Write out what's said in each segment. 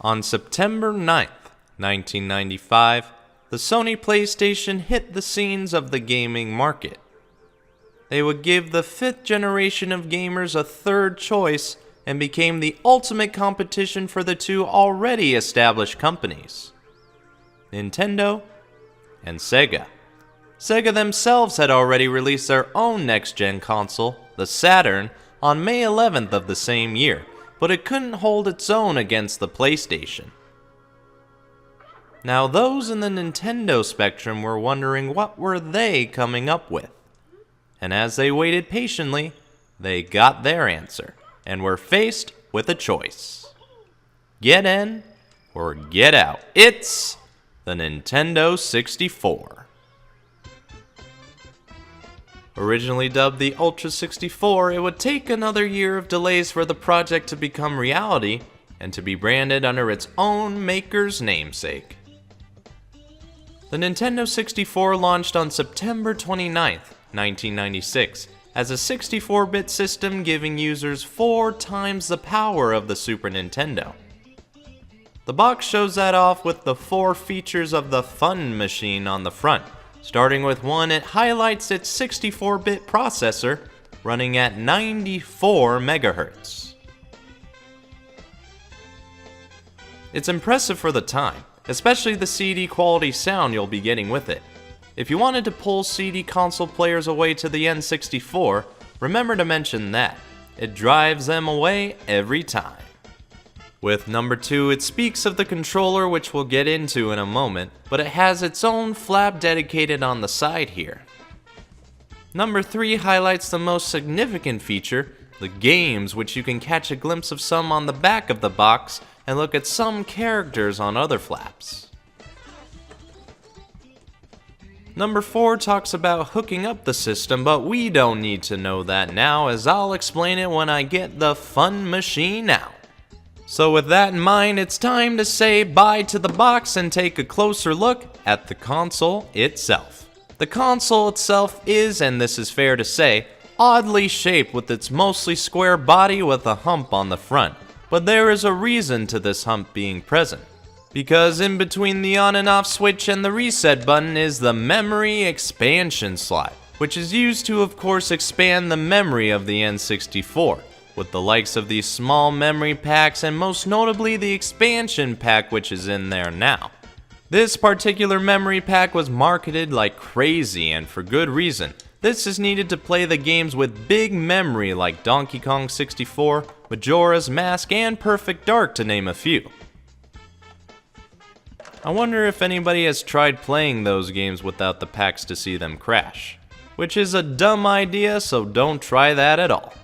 On September 9th, 1995, the Sony PlayStation hit the scenes of the gaming market. They would give the fifth generation of gamers a third choice and became the ultimate competition for the two already established companies, Nintendo and Sega. Sega themselves had already released their own next-gen console, the Saturn, on May 11th of the same year, but it couldn't hold its own against the PlayStation. Now those in the Nintendo spectrum were wondering what were they coming up with. And as they waited patiently, they got their answer, and were faced with a choice. Get in or get out. It's the Nintendo 64. Originally dubbed the Ultra 64, it would take another year of delays for the project to become reality and to be branded under its own maker's namesake. The Nintendo 64 launched on September 29th, 1996, as a 64-bit system giving users 4 times the power of the Super Nintendo. The box shows that off with the 4 features of the Fun Machine on the front. Starting with one, it highlights its 64-bit processor running at 94 MHz. It's impressive for the time, especially the CD quality sound you'll be getting with it. If you wanted to pull CD console players away to the N64, remember to mention that. It drives them away every time. With number 2, it speaks of the controller, which we'll get into in a moment, but it has its own flap dedicated on the side here. Number 3 highlights the most significant feature, the games, which you can catch a glimpse of some on the back of the box and look at some characters on other flaps. Number 4 talks about hooking up the system, but we don't need to know that now, as I'll explain it when I get the Fun Machine out. So with that in mind, it's time to say bye to the box and take a closer look at the console itself. The console itself is, and this is fair to say, oddly shaped with its mostly square body with a hump on the front, but there is a reason to this hump being present. Because in between the on and off switch and the reset button is the memory expansion slot, which is used to of course expand the memory of the N64, with the likes of these small memory packs and most notably the expansion pack which is in there now. This particular memory pack was marketed like crazy, and for good reason. This is needed to play the games with big memory like Donkey Kong 64, Majora's Mask, and Perfect Dark, to name a few. I wonder if anybody has tried playing those games without the packs to see them crash. Which is a dumb idea, so don't try that at all.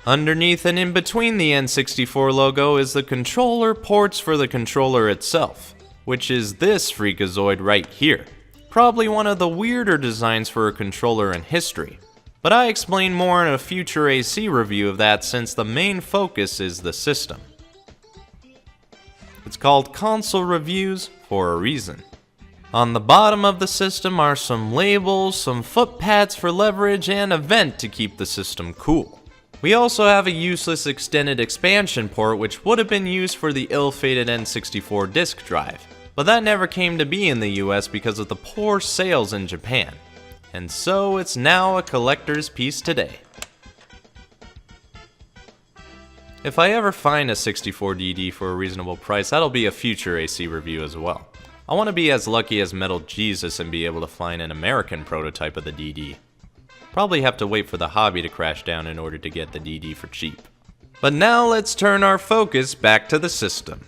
Underneath and in between the N64 logo is the controller ports for the controller itself, which is this freakazoid right here. Probably one of the weirder designs for a controller in history. But I explain more in a future AC review of that, since the main focus is the system. It's called Console Reviews for a reason. On the bottom of the system are some labels, some foot pads for leverage, and a vent to keep the system cool. We also have a useless extended expansion port which would have been used for the ill-fated N64 disk drive, but that never came to be in the US because of the poor sales in Japan. And so it's now a collector's piece today. If I ever find a 64DD for a reasonable price, that'll be a future AC review as well. I want to be as lucky as Metal Jesus and be able to find an American prototype of the DD. Probably have to wait for the hobby to crash down in order to get the DD for cheap. But now let's turn our focus back to the system.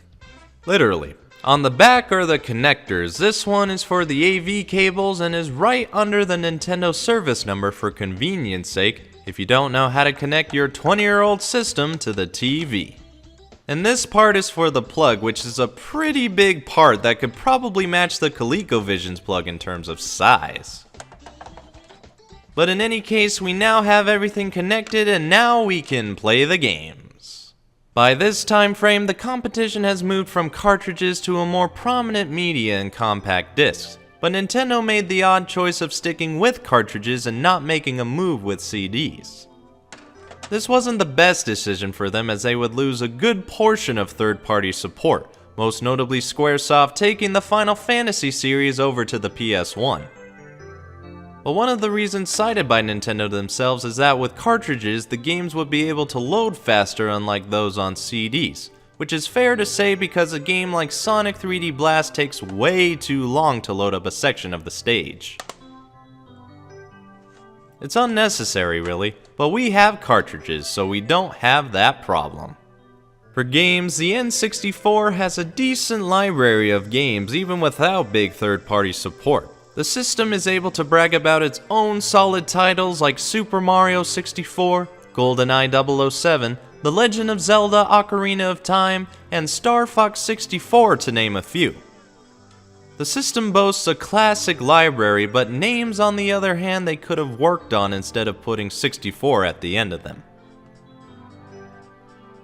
Literally. On the back are the connectors. This one is for the AV cables and is right under the Nintendo service number for convenience sake if you don't know how to connect your 20-year-old system to the TV. And this part is for the plug, which is a pretty big part that could probably match the ColecoVision's plug in terms of size. But in any case, we now have everything connected and now we can play the games. By this time frame, the competition has moved from cartridges to a more prominent media in compact discs, but Nintendo made the odd choice of sticking with cartridges and not making a move with CDs. This wasn't the best decision for them, as they would lose a good portion of third-party support, most notably Squaresoft taking the Final Fantasy series over to the PS1. But one of the reasons cited by Nintendo themselves is that with cartridges, the games would be able to load faster unlike those on CDs, which is fair to say because a game like Sonic 3D Blast takes way too long to load up a section of the stage. It's unnecessary really, but we have cartridges so we don't have that problem. For games, the N64 has a decent library of games even without big third-party support. The system is able to brag about its own solid titles like Super Mario 64, GoldenEye 007, The Legend of Zelda Ocarina of Time, and Star Fox 64 to name a few. The system boasts a classic library, but names on the other hand they could have worked on instead of putting 64 at the end of them.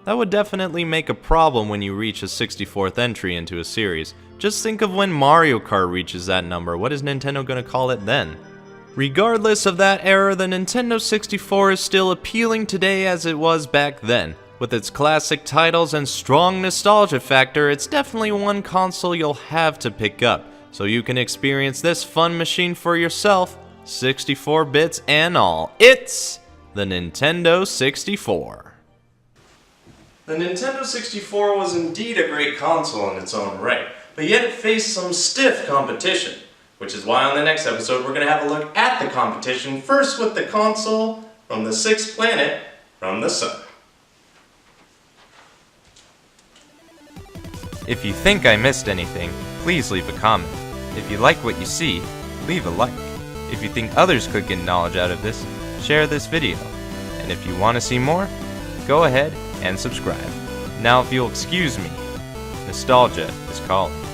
That would definitely make a problem when you reach a 64th entry into a series. Just think of when Mario Kart reaches that number, what is Nintendo gonna call it then? Regardless of that era, the Nintendo 64 is still appealing today as it was back then. With its classic titles and strong nostalgia factor, it's definitely one console you'll have to pick up, so you can experience this fun machine for yourself, 64 bits and all. It's the Nintendo 64. The Nintendo 64 was indeed a great console in its own right, but yet it faced some stiff competition, which is why on the next episode we're going to have a look at the competition, first with the console from the sixth planet from the sun. If you think I missed anything, please leave a comment. If you like what you see, leave a like. If you think others could get knowledge out of this, share this video. And if you want to see more, go ahead and subscribe. Now if you'll excuse me, nostalgia is calling.